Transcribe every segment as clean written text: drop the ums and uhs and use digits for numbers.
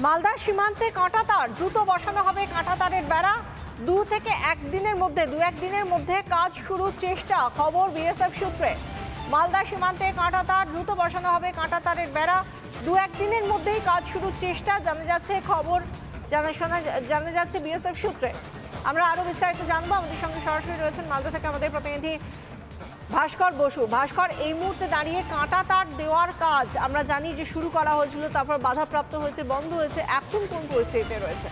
মালদার সীমান্তে কাঁটাতার, দ্রুত বসানো হবে কাঁটাতারের বেড়া। দু এক দিনের মধ্যে কাজ শুরুর চেষ্টা, খবর বিএসএফ সূত্রে। মালদা সীমান্তে কাঁটাতার, দ্রুত বসানো হবে কাঁটাতারের বেড়া। এক দিনের মধ্যেই কাজ শুরুর চেষ্টা জানা যাচ্ছে, খবর জানা যাচ্ছে বিএসএফ সূত্রে। আমরা আরো বিস্তারিত জানবো। আমাদের সঙ্গে সরাসরি রয়েছেন মালদা থেকে আমাদের প্রতিনিধি ভাস্কর বসু। ভাস্কর, এই মুহূর্তে দাঁড়িয়ে কাঁটাতার দেওয়ার কাজ আমরা জানি যে শুরু করা হয়েছিল, তারপর বাধাপ্রাপ্ত হয়েছে, বন্ধ হয়েছে, এখন কোন পরিস্থিতিতে রয়েছে?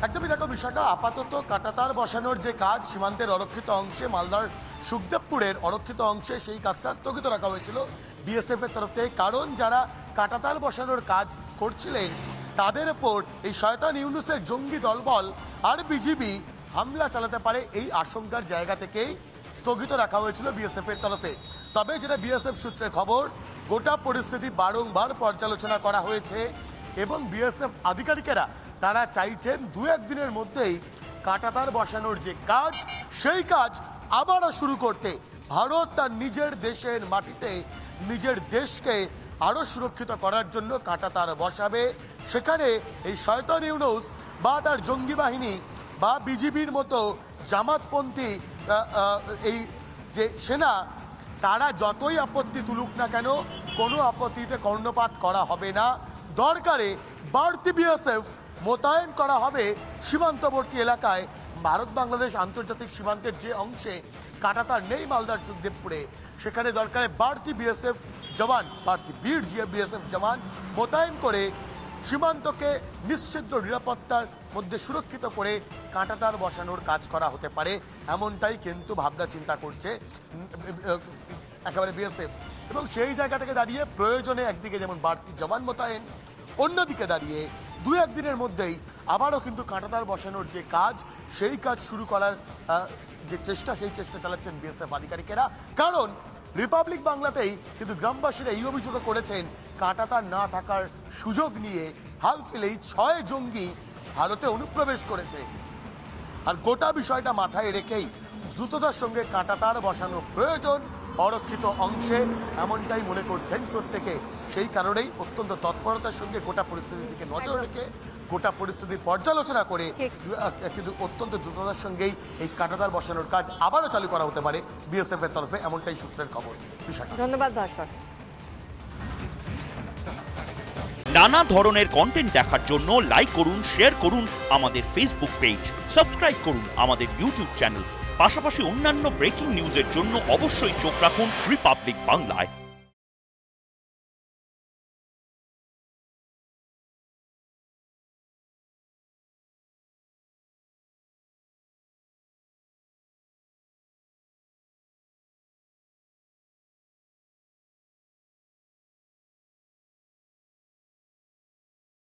একদমই দেখো বিশাখা, আপাতত কাঁটাতার বসানোর যে কাজ সীমান্তের অরক্ষিত অংশে, মালদার সুখদেবপুরের অরক্ষিত অংশে, সেই কাজটা স্থগিত রাখা হয়েছিল বিএসএফ এর তরফ থেকে। কারণ যারা কাঁটাতার বসানোর কাজ করছিলেন তাদের ওপর এই শয়তান ইউনূসের জঙ্গি দলবল আর বিজিবি হামলা চালাতে পারে, এই আশঙ্কার জায়গা থেকেই স্থগিত রাখা হয়েছিল বিএসএফ এর তরফে। তবে যেটা বিএসএফ সূত্রে খবর, গোটা পরিস্থিতি বারংবার পর্যালোচনা করা হয়েছে এবং বিএসএফ আধিকারিকেরা তারা চাইছেন এক দিনের মধ্যেই কাঁটাতার বসানোর যে কাজ, সেই কাজ আবারও শুরু করতে। ভারত তার নিজের দেশের মাটিতে নিজের দেশকে আরো সুরক্ষিত করার জন্য কাঁটাতার বসাবে। সেখানে এই শয়তান ইউনূস বা তার জঙ্গি বাহিনী বা বিজিবির মতো জামাতপন্থী এই যে সেনা, তারা যতই আপত্তি তুলুক না কেন, কোনো আপত্তিতে কর্ণপাত করা হবে না। দরকারে বাড়তি বিএসএফ মোতায়েন করা হবে সীমান্তবর্তী এলাকায়। ভারত বাংলাদেশ আন্তর্জাতিক সীমান্তের যে অংশে কাঁটাতার নেই, মালদার সুখদেবপুরে, সেখানে দরকারে বাড়তি বিএসএফ জওয়ান, বাড়তি বিএসএফ জওয়ান মোতায়েন করে সীমান্তকে নিশ্চিদ্র নিরাপত্তার মধ্যে সুরক্ষিত করে কাঁটাতার বসানোর কাজ করা হতে পারে, এমনটাই কিন্তু ভাবনা চিন্তা করছে একেবারে বিএসএফ। এবং সেই জায়গা থেকে দাঁড়িয়ে প্রয়োজনে একদিকে যেমন বাড়তি জওয়ান মোতায়েন, অন্যদিকে দাঁড়িয়ে এক দিনের মধ্যেই আবারও কিন্তু কাঁটাতার বসানোর যে কাজ, সেই কাজ শুরু করার যে চেষ্টা, সেই চেষ্টা চালাচ্ছেন বিএসএফ আধিকারিকেরা। কারণ রিপাবলিক বাংলাতেই কিন্তু গ্রামবাসীরা এই অভিযোগ করেছেন, কাঁটাতার না থাকার সুযোগ নিয়ে হাল ফেলেই 6 জঙ্গি ভারতে অনুপ্রবেশ করেছে। আর গোটা বিষয়টা মাথায় রেখেই দ্রুততার সঙ্গে কাঁটাতার বসানো প্রয়োজন অরক্ষিত অংশে, এমনটাই মনে করছেন প্রত্যেকে। সেই কারণেই অত্যন্ত তৎপরতার সঙ্গে গোটা পরিস্থিতির দিকে নজর রেখে, গোটা পরিস্থিতি পর্যালোচনা করে কিন্তু অত্যন্ত দ্রুততার সঙ্গেই এই কাঁটাতার বসানোর কাজ আবারও চালু করা হতে পারে বিএসএফ এর তরফে, এমনটাই সূত্রের খবর। ধন্যবাদ ভাস্কর। নানা ধরনের কন্টেন্ট দেখার জন্য লাইক করুন, শেয়ার করুন আমাদের ফেসবুক পেজ, সাবস্ক্রাইব করুন আমাদের ইউটিউব চ্যানেল। পাশাপাশি অন্যান্য ব্রেকিং নিউজের জন্য অবশ্যই চোখ রাখুন রিপাবলিক বাংলায়।